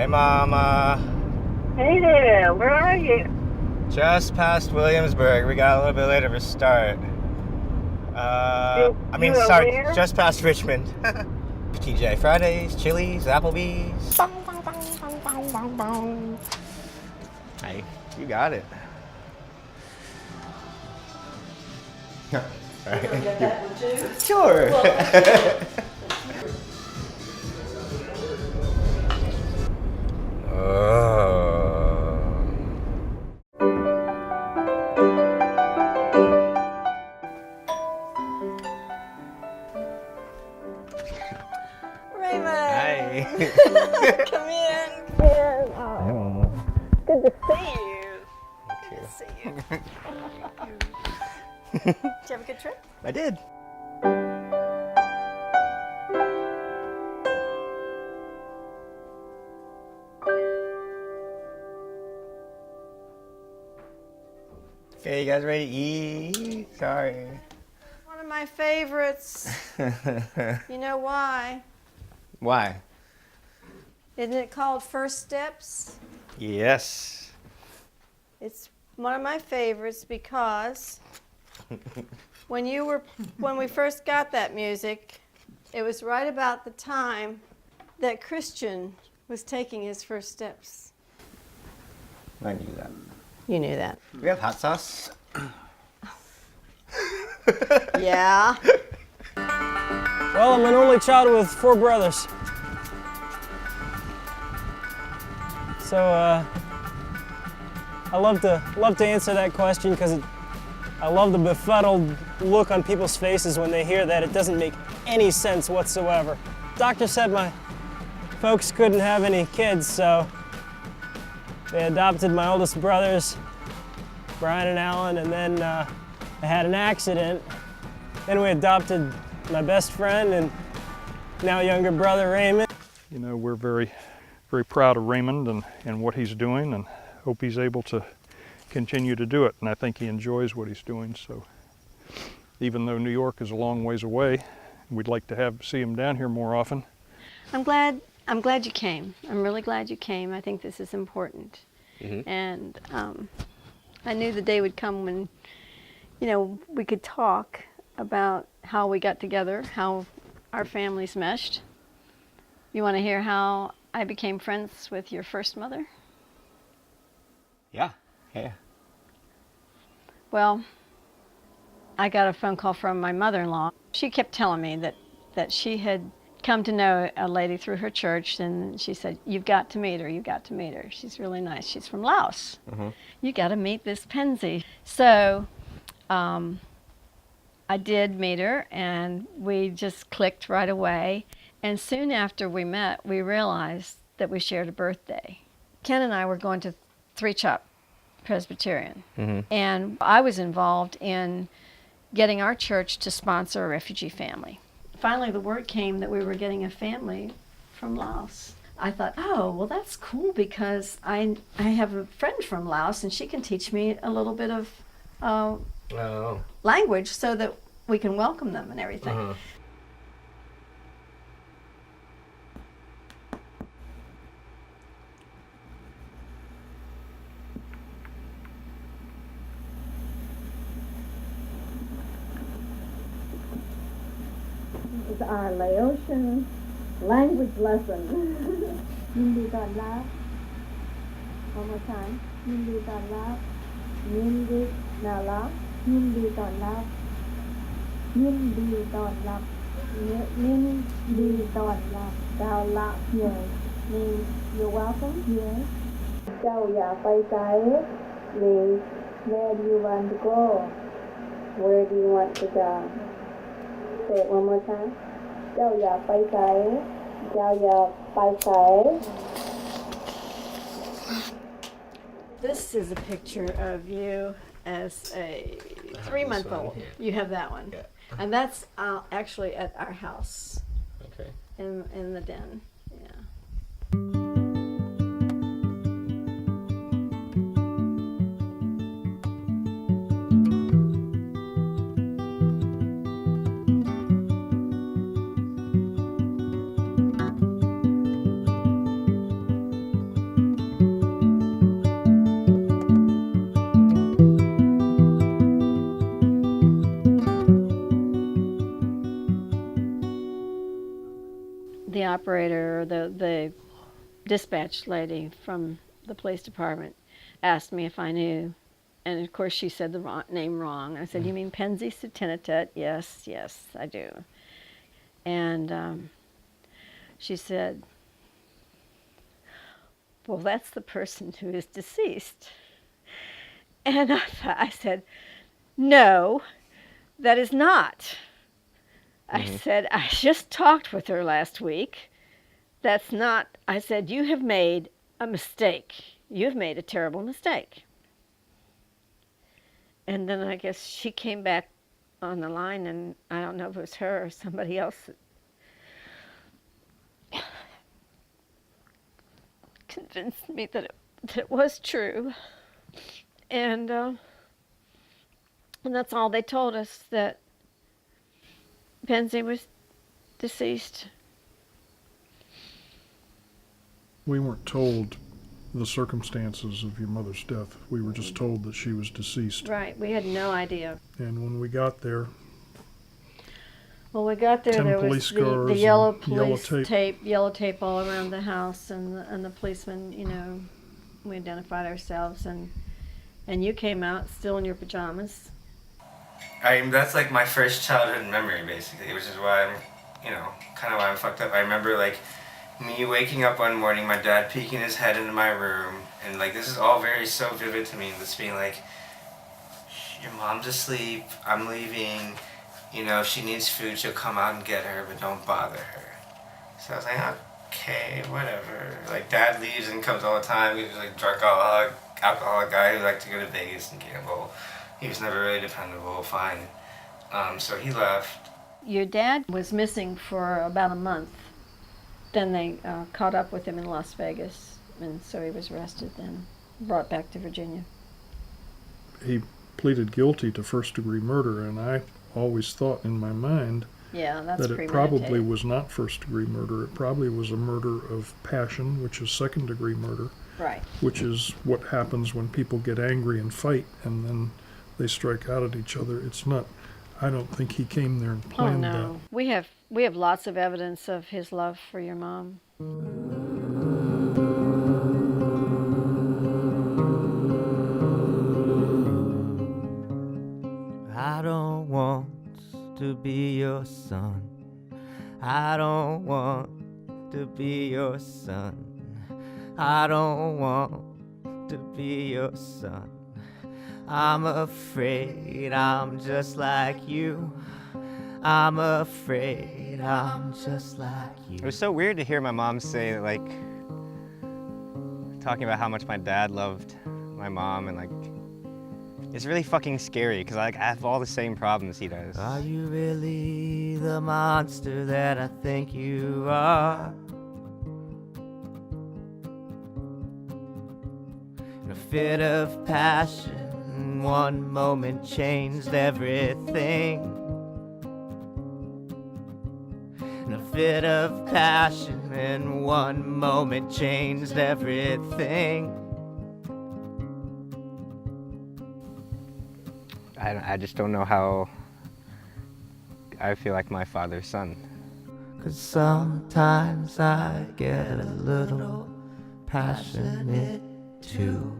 Hey, Mama. Hey there, where are you? Just past Williamsburg. We got a little bit later of a start. You are sorry, where? just past Richmond. TJ Fridays, Chili's, Applebee's. Hey, you got it. All right. You gonna get that one too? Sure. Raymond! Hi. Come in. Good. Hi, Mama. Good to see you. You Good to see you. too. Did you have a good trip? I did. Okay, you guys ready to eat? Sorry. One of my favorites. You know why? Why? Isn't it called First Steps? Yes. It's one of my favorites because when we first got that music, it was right about the time that Christian was taking his first steps. I knew that. You knew that. Do we have hot sauce? Yeah. Well, I'm an only child with 4 brothers. So I love to answer that question because I love the befuddled look on people's faces when they hear that. It doesn't make any sense whatsoever. Doctor said my folks couldn't have any kids, so they adopted my oldest brothers, Brian and Alan, and then I had an accident. Then we adopted my best friend and now younger brother, Raymond. You know, we're very proud of Raymond and what he's doing, and hope he's able to continue to do it. And I think he enjoys what he's doing. So even though New York is a long ways away, we'd like to see him down here more often. I'm glad you came. I'm really glad you came. I think this is important. Mm-hmm. And I knew the day would come when, we could talk about how we got together, how our families meshed. You want to hear how I became friends with your first mother? Yeah. Well, I got a phone call from my mother-in-law. She kept telling me that she had come to know a lady through her church, and she said, you've got to meet her. She's really nice. She's from Laos. Mm-hmm. You got to meet this Penzi. So I did meet her, and we just clicked right away. And soon after we met, we realized that we shared a birthday. Ken and I were going to Three Chop Presbyterian, and I was involved in getting our church to sponsor a refugee family. Finally, the word came that we were getting a family from Laos. I thought, oh, well, that's cool because I have a friend from Laos, and she can teach me a little bit of language so that we can welcome them and everything. Uh-huh. This is our Laotian language lesson. Mindu Don Lab. One more time. Mindu Don Lab. Mindu Nala. Mindu Don Lab. Mindu Don Lab. Mindu Don Lab. Dao Lab. Yes. Means you're welcome. Yes. Chao ya pai sai means where do you want to go? Where do you want to go? Say it one more time. Chao ya pai sai. Chao ya pai sai. This is a picture of you as a 3-month-old. You have that one. Yeah. And that's actually at our house Okay. in the den. Yeah. the operator, or the dispatch lady from the police department asked me if I knew. And of course she said the name wrong. I said, "You mean Penzi Sutinatut?" Yes, yes, I do. And she said, "Well, that's the person who is deceased." And I said, "No, that is not." I said, "I just talked with her last week. That's not," I said, "you have made a mistake. You've made a terrible mistake." And then I guess she came back on the line, and I don't know if it was her or somebody else that convinced me that it was true. And that's all they told us, that Penzi was deceased. We weren't told the circumstances of your mother's death. We were just told that she was deceased. Right, we had no idea. And when we got there, Well, we got there, 10 there police was cars the yellow and yellow police tape. yellow tape all around the house, and the policeman, you know, we identified ourselves, and you came out still in your pajamas. That's like my first childhood memory, basically, which is why I'm, kind of why I'm fucked up. I remember like me waking up one morning, my dad peeking his head into my room, and like this is all so vivid to me. Just being like, "Your mom's asleep. I'm leaving. If she needs food, she'll come out and get her, but don't bother her." So I was like, okay, whatever. Like, Dad leaves and comes all the time. He was like drunk alcoholic guy who liked to go to Vegas and gamble. He was never really dependable. Fine. So he left. Your dad was missing for about a month. Then they caught up with him in Las Vegas, and so he was arrested and brought back to Virginia. He pleaded guilty to first-degree murder, and I always thought in my mind That's that it probably was not first-degree murder. It probably was a murder of passion, which is second-degree murder. Right. Which is what happens when people get angry and fight, and then they strike out at each other. It's not. I don't think he came there and planned that. Oh no, we have lots of evidence of his love for your mom. I don't want to be your son. I don't want to be your son. I don't want to be your son. I'm afraid I'm just like you. I'm afraid I'm just like you. It was so weird to hear my mom say, like, talking about how much my dad loved my mom, and like, it's really fucking scary because I have all the same problems he does. Are you really the monster that I think you are? In a fit of passion, one moment changed everything. In a fit of passion, in one moment changed everything. I just don't know how I feel like my father's son. 'Cause sometimes I get a little passionate too.